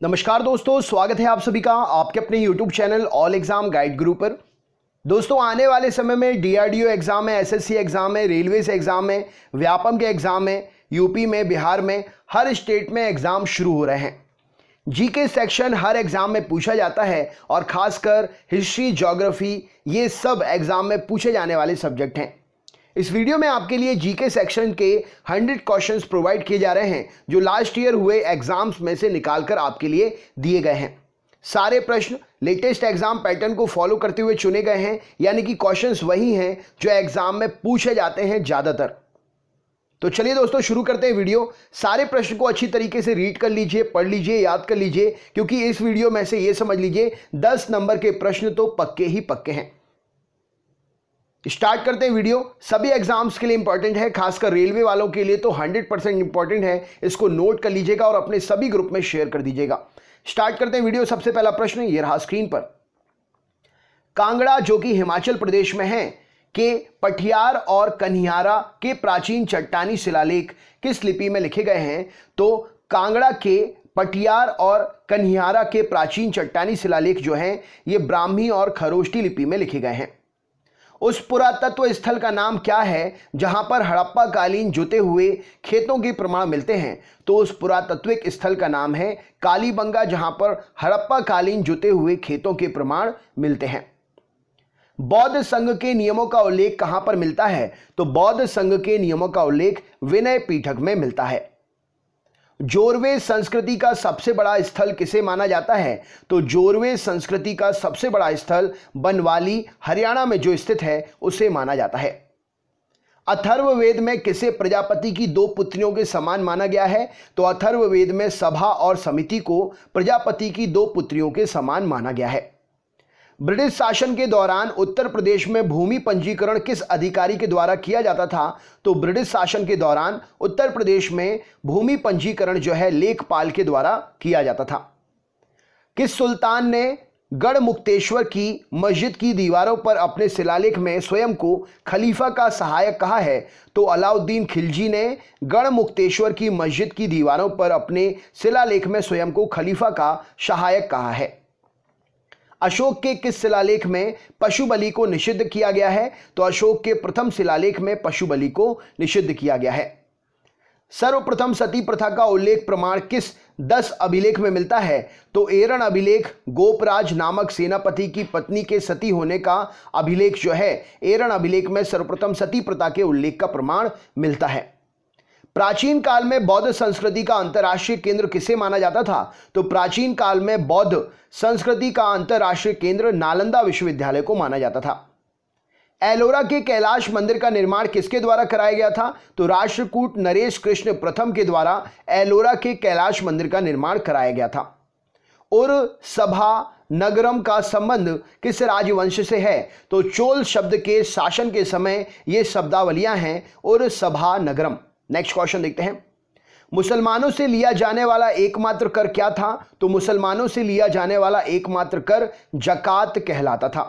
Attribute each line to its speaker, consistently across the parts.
Speaker 1: नमस्कार दोस्तों, स्वागत है आप सभी का आपके अपने YouTube channel all exam guide गुरु पर। दोस्तों, आने वाले समय में DRDO एग्जाम है, SSC एग्जाम है, रेलवे से एग्जाम है, व्यापम के एग्जाम है, यूपी में, बिहार में, हर स्टेट में एग्जाम शुरू हो रहे हैं। जीके सेक्शन हर एग्जाम में पूछा जाता है और खासकर हिस्ट्री, ज्योग्राफी, ये सब एग्जाम में पूछे जाने वाले सब्जेक्ट हैं। इस वीडियो में आपके लिए जीके सेक्शन के 100 क्वेश्चंस प्रोवाइड किए जा रहे हैं जो लास्ट ईयर हुए एग्जाम्स में से निकालकर आपके लिए दिए गए हैं। सारे प्रश्न लेटेस्ट एग्जाम पैटर्न को फॉलो करते हुए चुने गए हैं, यानी कि क्वेश्चंस वही हैं जो एग्जाम में पूछे जाते हैं ज़्यादातर। तो चलिए दोस्तों, शुरू करते हैं वीडियो। सारे प्रश्न को अच्छी तरीके से रीड कर लीजिए, पढ़ लीजिए, याद कर लीजिए, क्योंकि इस वीडियो में से ये समझ लीजिए 10 नंबर के प्रश्न तो पक्के ही पक्के हैं। स्टार्ट करते हैं वीडियो। सभी एग्जाम्स के लिए इंपॉर्टेंट है, खासकर रेलवे वालों के लिए तो 100% इंपॉर्टेंट है। इसको नोट कर लीजिएगा और अपने सभी ग्रुप में शेयर कर दीजिएगा। स्टार्ट करते हैं वीडियो। सबसे पहला प्रश्न ये रहा स्क्रीन पर। कांगड़ा, जो कि हिमाचल प्रदेश में है, के पठियार और कन्हियारा के प्राचीन चट्टानी शिलालेख किस लिपि में लिखे गए हैं? तो कांगड़ा के पठियार और कन्हियारा के प्राचीन चट्टानी शिलालेख जो हैं ये ब्राह्मी और खरोष्टी लिपि में लिखे गए हैं। उस पुरातत्व स्थल का नाम क्या है जहां पर हड़प्पा कालीन जुते हुए खेतों के प्रमाण मिलते हैं? तो उस पुरातत्विक स्थल का नाम है कालीबंगा, जहां पर हड़प्पा कालीन जुते हुए खेतों के प्रमाण मिलते हैं। बौद्ध संघ के नियमों का उल्लेख कहां पर मिलता है? तो बौद्ध संघ के नियमों का उल्लेख विनय पीठक में मिलता है। जोरवे संस्कृति का सबसे बड़ा स्थल किसे माना जाता है? तो जोरवे संस्कृति का सबसे बड़ा स्थल बनवाली, हरियाणा में जो स्थित है, उसे माना जाता है। अथर्ववेद में किसे प्रजापति की 2 पुत्रियों के समान माना गया है? तो अथर्ववेद में सभा और समिति को प्रजापति की 2 पुत्रियों के समान माना गया है। ब्रिटिश शासन के दौरान उत्तर प्रदेश में भूमि पंजीकरण किस अधिकारी के द्वारा किया जाता था? तो ब्रिटिश शासन के दौरान उत्तर प्रदेश में भूमि पंजीकरण जो है लेखपाल के द्वारा किया जाता था। किस सुल्तान ने गढ़मुक्तेश्वर की मस्जिद की दीवारों पर अपने शिलालेख में स्वयं को खलीफा का सहायक कहा है? तो अलाउद्दीन खिलजी ने गढ़मुक्तेश्वर की मस्जिद की दीवारों पर अपने शिलालेख में स्वयं को खलीफा का सहायक कहा है। अशोक के किस शिलालेख में पशु बलि को निषिद्ध किया गया है? तो अशोक के प्रथम शिलालेख में पशु बलि को निषिद्ध किया गया है। सर्वप्रथम सती प्रथा का उल्लेख प्रमाण किस 10 अभिलेख में मिलता है? तो एरण अभिलेख, गोपराज नामक सेनापति की पत्नी के सती होने का अभिलेख जो है, एरण अभिलेख में सर्वप्रथम सती प्रथा के उल्लेख का प्रमाण मिलता है। प्राचीन काल में बौद्ध संस्कृति का अंतर्राष्ट्रीय केंद्र किसे माना जाता था? तो प्राचीन काल में बौद्ध संस्कृति का अंतर्राष्ट्रीय केंद्र नालंदा विश्वविद्यालय को माना जाता था। एलोरा के कैलाश मंदिर का निर्माण किसके द्वारा कराया गया था? तो राष्ट्रकूट नरेश कृष्ण प्रथम के द्वारा एलोरा के कैलाश मंदिर का निर्माण कराया गया था। उर सभा नगरम का संबंध किस राजवंश से है? तो चोल शब्द के शासन के समय ये शब्दावलियां हैं, उर सभा नगरम। नेक्स्ट क्वेश्चन देखते हैं। मुसलमानों से लिया जाने वाला एकमात्र कर क्या था? तो मुसलमानों से लिया जाने वाला एकमात्र कर जकात कहलाता था।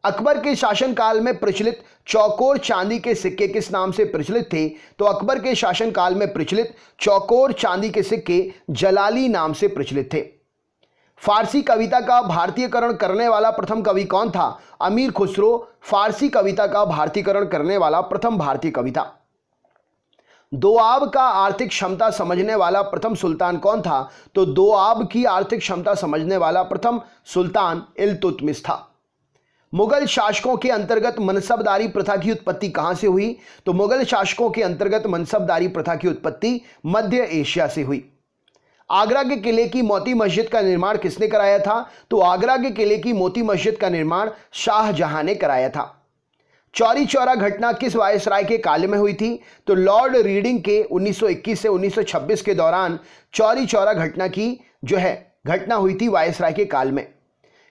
Speaker 1: अकबर के शासनकाल में प्रचलित चौकोर चांदी के सिक्के किस नाम से प्रचलित थे? तो अकबर के शासनकाल में प्रचलित चौकोर चांदी के सिक्के जलाली नाम से प्रचलित थे। फारसी कविता का भारतीयकरण करने वाला प्रथम कवि कौन था? अमीर खुसरो फारसी कविता का भारतीयकरण करने वाला प्रथम भारतीय कवि था। दोआब का आर्थिक क्षमता समझने वाला प्रथम सुल्तान कौन था? तो दोआब की आर्थिक क्षमता समझने वाला प्रथम सुल्तान इल्तुतमिश था। मुगल शासकों के अंतर्गत मनसबदारी प्रथा की उत्पत्ति कहां से हुई? तो मुगल शासकों के अंतर्गत मनसबदारी प्रथा की उत्पत्ति मध्य एशिया से हुई। आगरा के किले की मोती मस्जिद का निर्माण किसने कराया था? तो आगरा के किले की मोती मस्जिद का निर्माण शाहजहां ने कराया था। चौरी चौरा घटना किस वायसराय के काल में हुई थी? तो लॉर्ड रीडिंग के 1921 से 1926 के दौरान चौरी चौरा घटना की जो है घटना हुई थी वायसराय के काल में।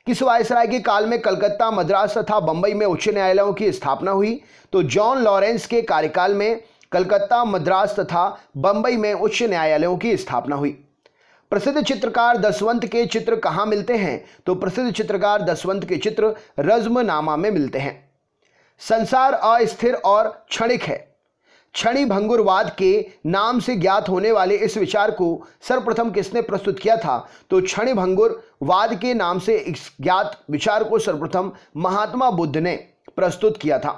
Speaker 1: किस वायसराय के काल में कलकत्ता, मद्रास तथा बंबई में उच्च न्यायालयों की स्थापना हुई? तो जॉन लॉरेंस के कार्यकाल में कलकत्ता, मद्रास तथा बंबई में उच्च न्यायालयों की स्थापना हुई। प्रसिद्ध चित्रकार दसवंत के चित्र कहाँ मिलते हैं? तो प्रसिद्ध चित्रकार दसवंत के चित्र रज़्मनामा में मिलते हैं। संसार अस्थिर और क्षणिक है। क्षणिभंगुरवाद के नाम से ज्ञात होने वाले इस विचार को सर्वप्रथम किसने प्रस्तुत किया था? तो क्षणिभंगुरवाद के नाम से इस ज्ञात विचार को सर्वप्रथम महात्मा बुद्ध ने प्रस्तुत किया था।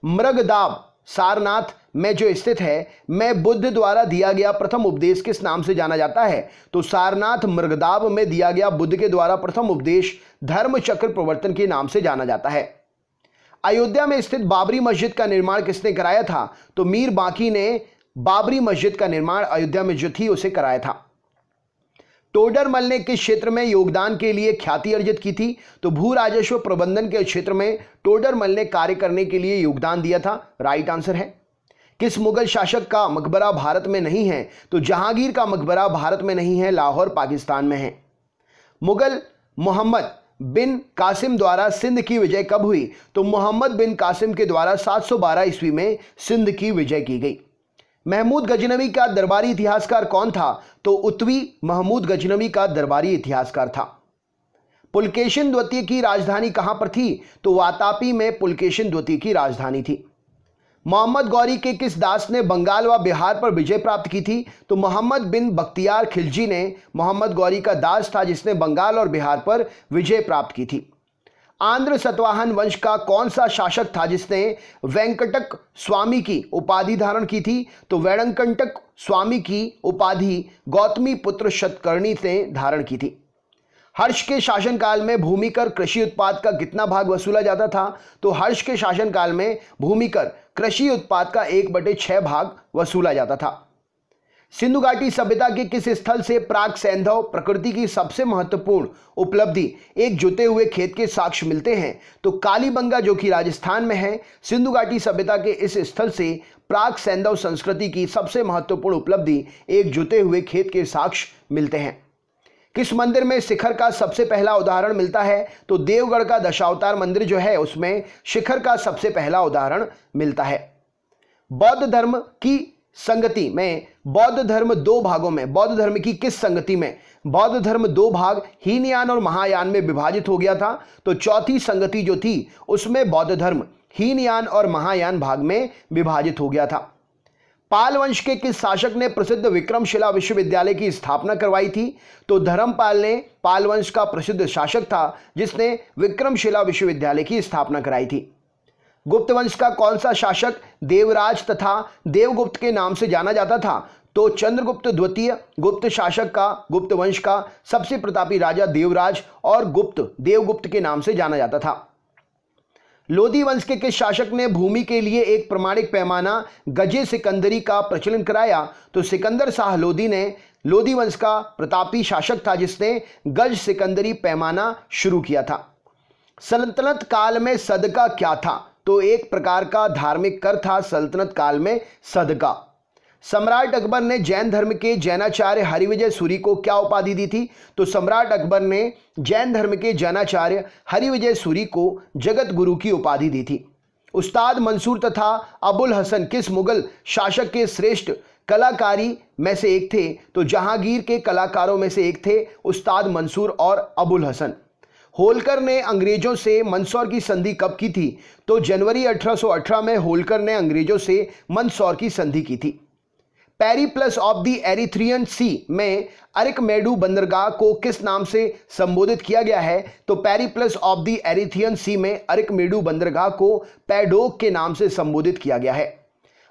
Speaker 1: मृगदाब सारनाथ में जो स्थित है में बुद्ध द्वारा दिया गया प्रथम उपदेश किस नाम से जाना जाता है? तो सारनाथ मृगदाब में दिया गया बुद्ध के द्वारा प्रथम उपदेश धर्म चक्र प्रवर्तन के नाम से जाना जाता है। अयोध्या में स्थित बाबरी मस्जिद का निर्माण किसने कराया था? तो मीर बांकी ने बाबरी मस्जिद का निर्माण अयोध्या में जो थी उसे कराया था। टोडरमल ने किस क्षेत्र में योगदान के लिए ख्याति अर्जित की थी? तो भू राजस्व प्रबंधन के क्षेत्र में टोडरमल ने कार्य करने के लिए योगदान दिया था। राइट आंसर है। किस मुगल शासक का मकबरा भारत में नहीं है? तो जहांगीर का मकबरा भारत में नहीं है, लाहौर पाकिस्तान में है। मुगल मोहम्मद बिन कासिम द्वारा सिंध की विजय कब हुई? तो मोहम्मद बिन कासिम के द्वारा 712 ईस्वी में सिंध की विजय की गई। महमूद गजनवी का दरबारी इतिहासकार कौन था? तो उत्वी महमूद गजनवी का दरबारी इतिहासकार था। पुलकेशिन द्वितीय की राजधानी कहां पर थी? तो वातापी में पुलकेशिन द्वितीय की राजधानी थी। मोहम्मद गौरी के किस दास ने बंगाल व बिहार पर विजय प्राप्त की थी? तो मोहम्मद बिन बख्तियार खिलजी ने मोहम्मद गौरी का दास था जिसने बंगाल और बिहार पर विजय प्राप्त की थी। आंध्र सतवाहन वंश का कौन सा शासक था जिसने वेंकटक स्वामी की उपाधि धारण की थी? तो वेंकटक स्वामी की उपाधि गौतमी पुत्र शतकर्णी ने धारण की थी। हर्ष के शासनकाल में भूमिकर कृषि उत्पाद का कितना भाग वसूला जाता था? तो हर्ष के शासनकाल में भूमिकर कृषि उत्पाद का 1/6 भाग वसूला जाता था। सिंधु घाटी सभ्यता के किस स्थल से प्राक सैंधव प्रकृति की सबसे महत्वपूर्ण उपलब्धि एक जुते हुए खेत के साक्ष्य मिलते हैं? तो कालीबंगा जो कि राजस्थान में है, सिंधु घाटी सभ्यता के इस स्थल से प्राक सैंधव संस्कृति की सबसे महत्वपूर्ण उपलब्धि एक जुते हुए खेत के साक्ष्य मिलते हैं। किस मंदिर में शिखर का सबसे पहला उदाहरण मिलता है? तो देवगढ़ का दशावतार मंदिर जो है उसमें शिखर का सबसे पहला उदाहरण मिलता है। बौद्ध धर्म की संगति में बौद्ध धर्म दो भागों में बौद्ध धर्म की किस संगति में बौद्ध धर्म दो भाग हीनयान और महायान में विभाजित हो गया था? तो चौथी संगति जो थी उसमें बौद्ध धर्म हीनयान और महायान भाग में विभाजित हो गया था। पाल वंश के किस शासक ने प्रसिद्ध विक्रमशिला विश्वविद्यालय की स्थापना करवाई थी? तो धर्मपाल ने पाल वंश का प्रसिद्ध शासक था जिसने विक्रमशिला विश्वविद्यालय की स्थापना कराई थी। गुप्त वंश का कौन सा शासक देवराज तथा देवगुप्त के नाम से जाना जाता था? तो चंद्रगुप्त द्वितीय गुप्त शासक का गुप्त वंश का सबसे प्रतापी राजा देवराज और गुप्त देवगुप्त के नाम से जाना जाता था। लोधी वंश के किस शासक ने भूमि के लिए एक प्रमाणिक पैमाना गजे सिकंदरी का प्रचलन कराया? तो सिकंदर शाह लोधी ने लोधी वंश का प्रतापी शासक था जिसने गज सिकंदरी पैमाना शुरू किया था। सल्तनत काल में सदका क्या था? तो एक प्रकार का धार्मिक कर था सल्तनत काल में सदका। सम्राट अकबर ने जैन धर्म के जैनाचार्य हरिविजय सूरी को क्या उपाधि दी थी? तो सम्राट अकबर ने जैन धर्म के जैनाचार्य हरिविजय सूरी को जगत गुरु की उपाधि दी थी। उस्ताद मंसूर तथा अबुल हसन किस मुगल शासक के श्रेष्ठ कलाकारी में से एक थे? तो जहांगीर के कलाकारों में से एक थे उस्ताद मंसूर और अबुल हसन। होलकर ने अंग्रेजों से मंदसौर की संधि कब की थी? तो जनवरी 1818 में होलकर ने अंग्रेजों से मंदसौर की संधि की थी। पेरिप्लस ऑफ द एरिथ्रियन सी में अरिकमेडु बंदरगाह को किस नाम से संबोधित किया गया है? तो पेरिप्लस ऑफ द एरिथ्रियन सी में अरिकमेडु बंदरगाह को पैडोक के नाम से संबोधित किया गया है।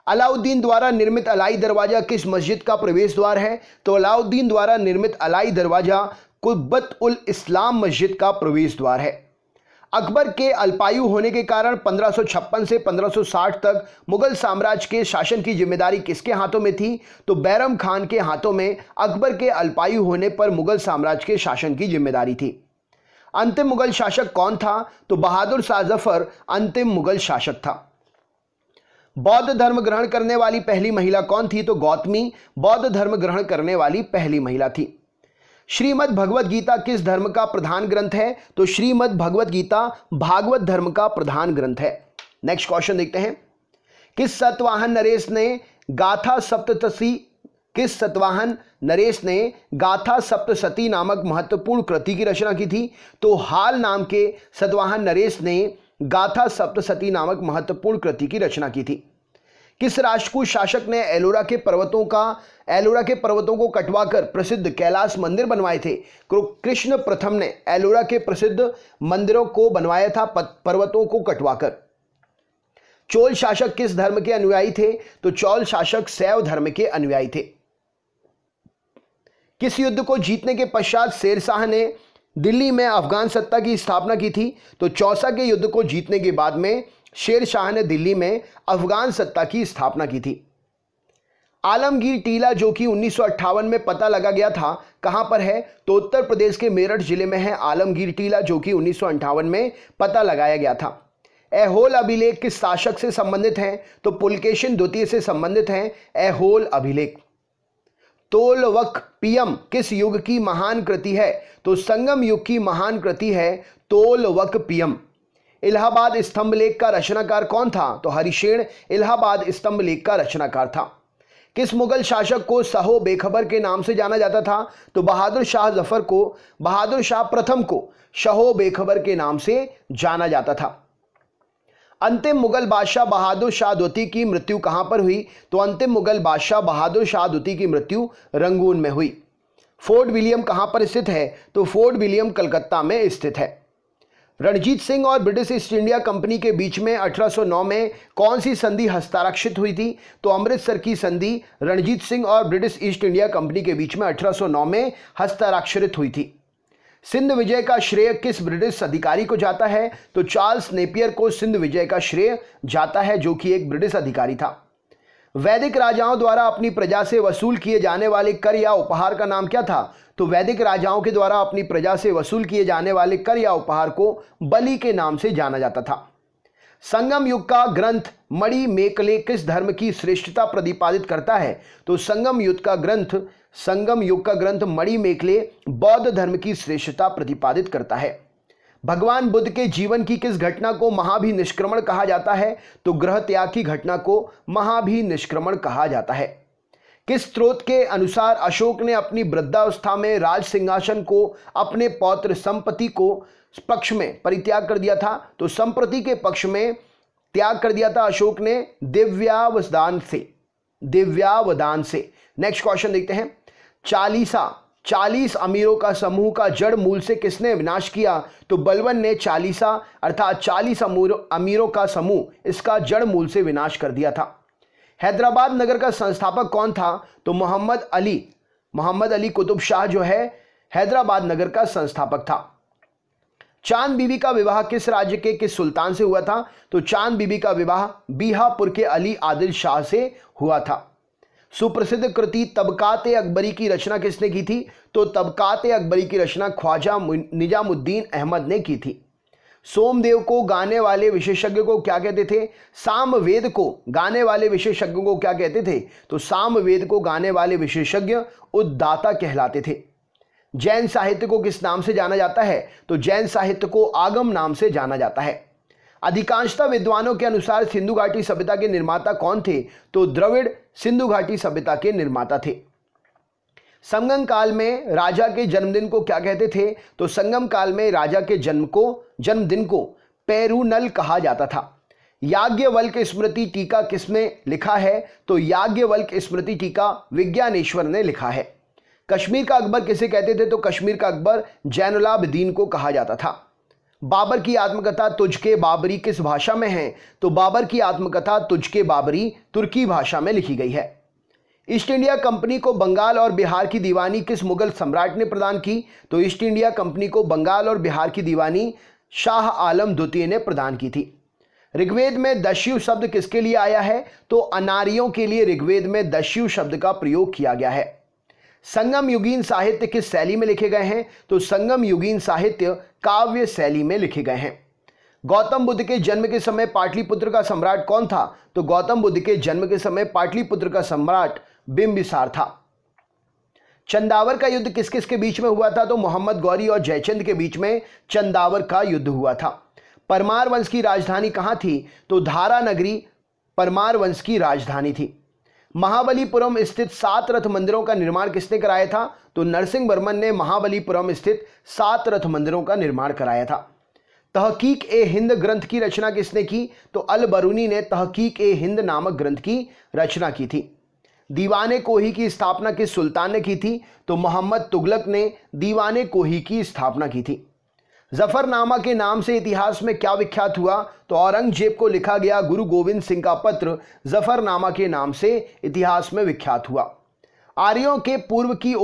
Speaker 1: अलाउद्दीन द्वारा निर्मित अलाई दरवाजा किस मस्जिद का प्रवेश द्वार है? तो अलाउद्दीन द्वारा निर्मित अलाई दरवाजा कुब्बत उल इस्लाम मस्जिद का प्रवेश द्वार है। अकबर के अल्पायु होने के कारण 1556 से 1560 तक मुगल साम्राज्य के शासन की जिम्मेदारी किसके हाथों में थी? तो बैरम खान के हाथों में अकबर के अल्पायु होने पर मुगल साम्राज्य के शासन की जिम्मेदारी थी। अंतिम मुगल शासक कौन था? तो बहादुर शाह जफर अंतिम मुगल शासक था। बौद्ध धर्म ग्रहण करने वाली पहली महिला कौन थी? तो गौतमी बौद्ध धर्म ग्रहण करने वाली पहली महिला थी। श्रीमद् भगवद गीता किस धर्म का प्रधान ग्रंथ है? तो श्रीमद् भगवद गीता भागवत धर्म का प्रधान ग्रंथ है। नेक्स्ट क्वेश्चन देखते हैं। किस सतवाहन नरेश ने गाथा सप्तशती नामक महत्वपूर्ण कृति की रचना की थी? तो हाल नाम के सतवाहन नरेश ने गाथा सप्तशती नामक महत्वपूर्ण कृति की रचना की थी। किस राष्ट्रकूट शासक ने एलोरा के पर्वतों को कटवाकर प्रसिद्ध कैलाश मंदिर बनवाए थे? कृष्ण प्रथम ने एलोरा के प्रसिद्ध मंदिरों को बनवाया था पर्वतों को कटवाकर। चोल शासक किस धर्म के अनुयायी थे? तो चोल शासक शैव धर्म के अनुयायी थे। किस युद्ध को जीतने के पश्चात शेरशाह ने दिल्ली में अफगान सत्ता की स्थापना की थी? तो चौसा के युद्ध को जीतने के बाद में शेरशाह ने दिल्ली में अफगान सत्ता की स्थापना की थी। आलमगीर टीला जो कि 1958 में पता लगा गया था, कहां पर है? तो उत्तर प्रदेश के मेरठ जिले में है आलमगीर टीला जो कि 1958 में पता लगाया गया था। ऐहोल अभिलेख किस शासक से संबंधित हैं? तो पुलकेशिन द्वितीय से संबंधित हैं ऐहोल अभिलेख। तोलवकपियम किस युग की महान कृति है? तो संगम युग की महान कृति है तोलवकपियम। इलाहाबाद स्तंभ लेख का रचनाकार कौन था? तो हरिशेन इलाहाबाद स्तंभ लेख का रचनाकार था। किस मुगल शासक को सहो बेखबर के नाम से जाना जाता था? तो बहादुर शाह प्रथम को शहो बेखबर के नाम से जाना जाता था। अंतिम मुगल बादशाह बहादुर शाह द्वितीय की मृत्यु कहां पर हुई? तो अंतिम मुगल बादशाह बहादुर शाह द्वितीय की मृत्यु रंगून में हुई। फोर्ट विलियम कहां पर स्थित है? तो फोर्ट विलियम कलकत्ता में स्थित है। रणजीत सिंह और ब्रिटिश ईस्ट इंडिया कंपनी के बीच में 1809 में कौन सी संधि हस्ताक्षरित हुई थी? तो अमृतसर की संधि रणजीत सिंह और ब्रिटिश ईस्ट इंडिया कंपनी के बीच में 1809 में हस्ताक्षरित हुई थी। सिंध विजय का श्रेय किस ब्रिटिश अधिकारी को जाता है? तो चार्ल्स नेपियर को सिंध विजय का श्रेय जाता है जो कि एक ब्रिटिश अधिकारी था। वैदिक राजाओं द्वारा अपनी प्रजा से वसूल किए जाने वाले कर या उपहार का नाम क्या था? तो वैदिक राजाओं के द्वारा अपनी प्रजा से वसूल किए जाने वाले कर या उपहार को बलि के नाम से जाना जाता था। संगम युग का ग्रंथ मणिमेकले किस धर्म की श्रेष्ठता प्रतिपादित करता है? तो संगम युग का ग्रंथ मणिमेकले बौद्ध धर्म की श्रेष्ठता प्रतिपादित करता है। भगवान बुद्ध के जीवन की किस घटना को महाभिनिष्क्रमण कहा जाता है? तो ग्रह त्याग की घटना को महाभिनिष्क्रमण कहा जाता है। किस स्रोत के अनुसार अशोक ने अपनी वृद्धावस्था में राज सिंहासन को अपने पौत्र संपत्ति को पक्ष में परित्याग कर दिया था? तो संपत्ति के पक्ष में त्याग कर दिया था अशोक ने दिव्यावदान से। नेक्स्ट क्वेश्चन देखते हैं। 40 अमीरों का समूह का जड़ मूल से किसने विनाश किया? तो बलबन ने 40 अर्थात 40 अमीरों का समूह इसका जड़ मूल से विनाश कर दिया था। हैदराबाद नगर का संस्थापक कौन था? तो मोहम्मद अली कुतुब शाह जो है हैदराबाद नगर का संस्थापक था। चांद बीबी का विवाह किस राज्य के किस सुल्तान से हुआ था? तो चांद बीबी का विवाह बीहापुर के अली आदिल शाह से हुआ था। सुप्रसिद्ध कृति तबकात-ए अकबरी की रचना किसने की थी? तो तबकात-ए अकबरी की रचना ख्वाजा निजामुद्दीन अहमद ने की थी। सोमदेव को गाने वाले विशेषज्ञ को क्या कहते थे? सामवेद को गाने वाले विशेषज्ञों को क्या कहते थे? तो सामवेद को गाने वाले विशेषज्ञ उद्दाता कहलाते थे। जैन साहित्य को किस नाम से जाना जाता है? तो जैन साहित्य को आगम नाम से जाना जाता है। अधिकांशतः विद्वानों के अनुसार सिंधु घाटी सभ्यता के निर्माता कौन थे? तो द्रविड़ सिंधु घाटी सभ्यता के निर्माता थे। संगम काल में राजा के जन्मदिन को क्या कहते थे? तो संगम काल में राजा के जन्मदिन को पेरुनल कहा जाता था। याज्ञवल्क स्मृति टीका किसने लिखा है? तो याज्ञवल्क स्मृति टीका विज्ञानेश्वर ने लिखा है। कश्मीर का अकबर किसे कहते थे? तो कश्मीर का अकबर जैनुलाब्दीन को कहा जाता था। बाबर की आत्मकथा तुझके बाबरी किस भाषा में है? तो बाबर की आत्मकथा तुझके बाबरी तुर्की भाषा में लिखी गई है। ईस्ट इंडिया कंपनी को बंगाल और बिहार की दीवानी किस मुगल सम्राट ने प्रदान की? तो ईस्ट इंडिया कंपनी को बंगाल और बिहार की दीवानी शाह आलम द्वितीय ने प्रदान की थी। ऋग्वेद में दस्यु शब्द किसके लिए आया है? तो अनारियों के लिए ऋग्वेद में दस्यु शब्द का प्रयोग किया गया है। संगम युगीन साहित्य किस शैली में लिखे गए हैं? तो संगम युगीन साहित्य काव्य शैली में लिखे गए हैं। गौतम बुद्ध के जन्म के समय पाटलिपुत्र का सम्राट कौन था? तो गौतम बुद्ध के जन्म के समय पाटलिपुत्र का सम्राट बिंबिसार था। चंदावर का युद्ध किस किस के बीच में हुआ था? तो मोहम्मद गौरी और जयचंद के बीच में चंदावर का युद्ध हुआ था। परमार वंश की राजधानी कहां थी? तो धारा नगरी परमार वंश की राजधानी थी। महाबलीपुरम स्थित 7 रथ मंदिरों का निर्माण किसने कराया था? तो नरसिंह वर्मन ने महाबलीपुरम स्थित 7 रथ मंदिरों का निर्माण कराया था। तहकीक ए हिंद ग्रंथ की रचना किसने की? तो अल बरूनी ने तहकीक ए हिंद नामक ग्रंथ की रचना की थी। दीवाने कोही की स्थापना किस सुल्तान ने की थी? तो मोहम्मद तुगलक ने दीवाने कोही की स्थापना की थी। जफरनामा के नाम से इतिहास में क्या विख्यात हुआ? तो औरंगजेब को लिखा गया गुरु गोविंद सिंह का पत्र जफरनामा के नाम से इतिहास में विख्यात हुआ। आर्यों के पूर्व की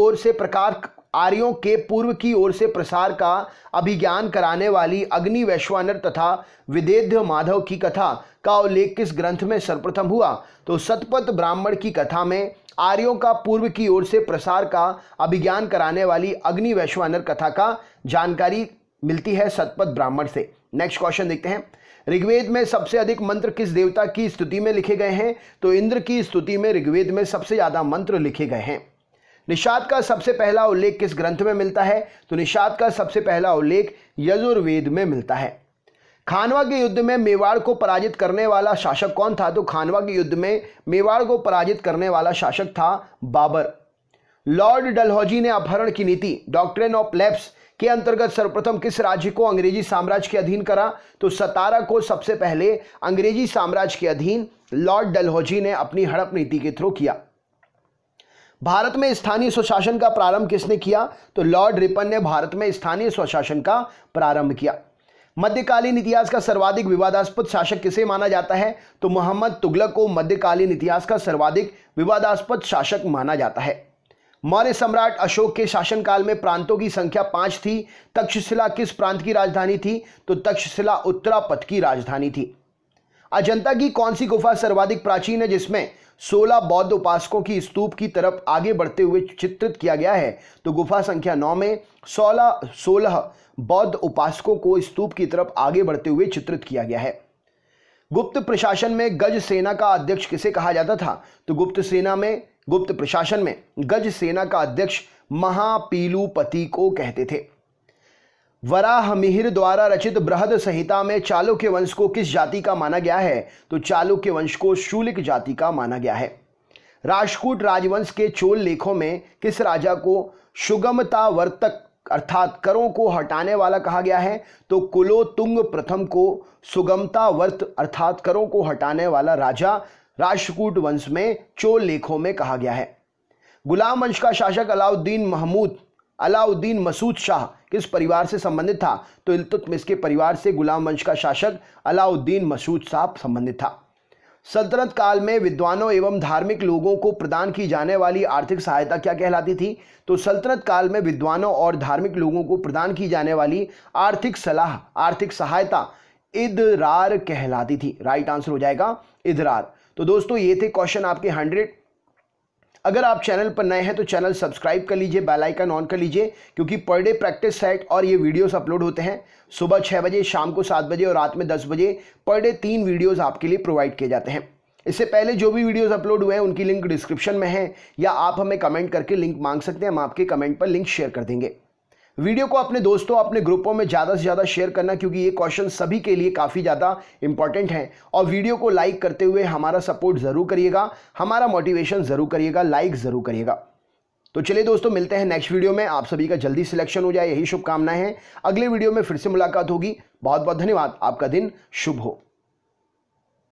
Speaker 1: ओर से प्रसार का अभिज्ञान कराने वाली अग्नि वैश्वानर तथा विदेध्य माधव की कथा का उल्लेख किस ग्रंथ में सर्वप्रथम हुआ? तो शतपथ ब्राह्मण की कथा में आर्यों का पूर्व की ओर से प्रसार का अभिज्ञान कराने वाली अग्नि वैश्वानर कथा का जानकारी मिलती है शतपथ ब्राह्मण से। नेक्स्ट क्वेश्चन देखते हैं। ऋग्वेद में सबसे अधिक मंत्र किस देवता की स्तुति में लिखे गए हैं? तो इंद्र की स्तुति में ऋग्वेद में सबसे ज्यादा मंत्र लिखे गए हैं। निषाद का सबसे पहला उल्लेख किस ग्रंथ में मिलता है? तो निषाद का सबसे पहला उल्लेख यजुर्वेद में मिलता है। खानवा के युद्ध में मेवाड़ को पराजित करने वाला शासक कौन था? तो खानवा के युद्ध में मेवाड़ को पराजित करने वाला शासक था बाबर। लॉर्ड डलहौजी ने अपहरण की नीति डॉक्ट्रिन ऑफ लैप्स के अंतर्गत सर्वप्रथम किस राज्य को अंग्रेजी साम्राज्य के अधीन करा? तो सतारा को सबसे पहले अंग्रेजी साम्राज्य के अधीन लॉर्ड डलहौजी ने अपनी हड़प नीति के थ्रू किया। भारत में स्थानीय स्वशासन का प्रारंभ किसने किया? तो लॉर्ड रिपन ने भारत में स्थानीय स्वशासन का प्रारंभ किया। मध्यकालीन इतिहास का सर्वाधिक विवादास्पद शासक किसे माना जाता है? तो मोहम्मद तुगलक को मध्यकालीन इतिहास का सर्वाधिक विवादास्पद शासक माना जाता है। मौर्य सम्राट अशोक के शासनकाल में प्रांतों की संख्या 5 थी। तक्षशिला किस प्रांत की राजधानी थी? तो तक्षशिला उत्तरापथ की राजधानी थी। अजंता की कौन सी गुफा सर्वाधिक प्राचीन है जिसमें 16 बौद्ध उपासकों की स्तूप की तरफ आगे बढ़ते हुए चित्रित किया गया है? तो गुफा संख्या 9 में 16 बौद्ध उपासकों को स्तूप की तरफ आगे बढ़ते हुए चित्रित किया गया है। गुप्त प्रशासन में गज सेना का अध्यक्ष किसे कहा जाता था? तो गुप्त प्रशासन में गज सेना का अध्यक्ष महापीलुपति को कहते थे। वराहमिहिर द्वारा रचित बृहद संहिता में चालुक्य वंश को किस जाति का माना गया है? तो चालुक्य वंश को शूलिक जाति का माना गया है। राष्ट्रकूट राजवंश के चोल लेखों में किस राजा को सुगमतावर्तक अर्थात करों को हटाने वाला कहा गया है? तो कुलोतुंग प्रथम को सुगमतावर्त अर्थात करों को हटाने वाला राजा राष्ट्रकूट वंश में चोल लेखों में कहा गया है। गुलाम वंश का शासक अलाउद्दीन मसूद शाह किस परिवार से संबंधित था? तो इल्तुतमिश के परिवार से गुलाम वंश का शासक अलाउद्दीन मसूद शाह संबंधित था। सल्तनत काल में विद्वानों एवं धार्मिक लोगों को प्रदान की जाने वाली आर्थिक सहायता क्या कहलाती थी? तो सल्तनत काल में विद्वानों और धार्मिक लोगों को प्रदान की जाने वाली आर्थिक सहायता इदरार कहलाती थी। राइट आंसर हो जाएगा इदरार। तो दोस्तों ये थे क्वेश्चन आपके 100। अगर आप चैनल पर नए हैं तो चैनल सब्सक्राइब कर लीजिए, बेल आइकन ऑन कर लीजिए, क्योंकि पर डे प्रैक्टिस सेट और ये वीडियोस अपलोड होते हैं सुबह 6 बजे, शाम को 7 बजे और रात में 10 बजे। पर डे 3 वीडियोस आपके लिए प्रोवाइड किए जाते हैं। इससे पहले जो भी वीडियोस अपलोड हुए हैं उनकी लिंक डिस्क्रिप्शन में है, या आप हमें कमेंट करके लिंक मांग सकते हैं, हम आपके कमेंट पर लिंक शेयर कर देंगे। वीडियो को अपने दोस्तों, अपने ग्रुपों में ज़्यादा से ज़्यादा शेयर करना, क्योंकि ये क्वेश्चन सभी के लिए काफ़ी ज़्यादा इंपॉर्टेंट हैं। और वीडियो को लाइक करते हुए हमारा सपोर्ट ज़रूर करिएगा, हमारा मोटिवेशन ज़रूर करिएगा, लाइक ज़रूर करिएगा। तो चलिए दोस्तों, मिलते हैं नेक्स्ट वीडियो में। आप सभी का जल्दी सिलेक्शन हो जाए, यही शुभकामनाएं हैं। अगले वीडियो में फिर से मुलाकात होगी। बहुत बहुत धन्यवाद। आपका दिन शुभ हो।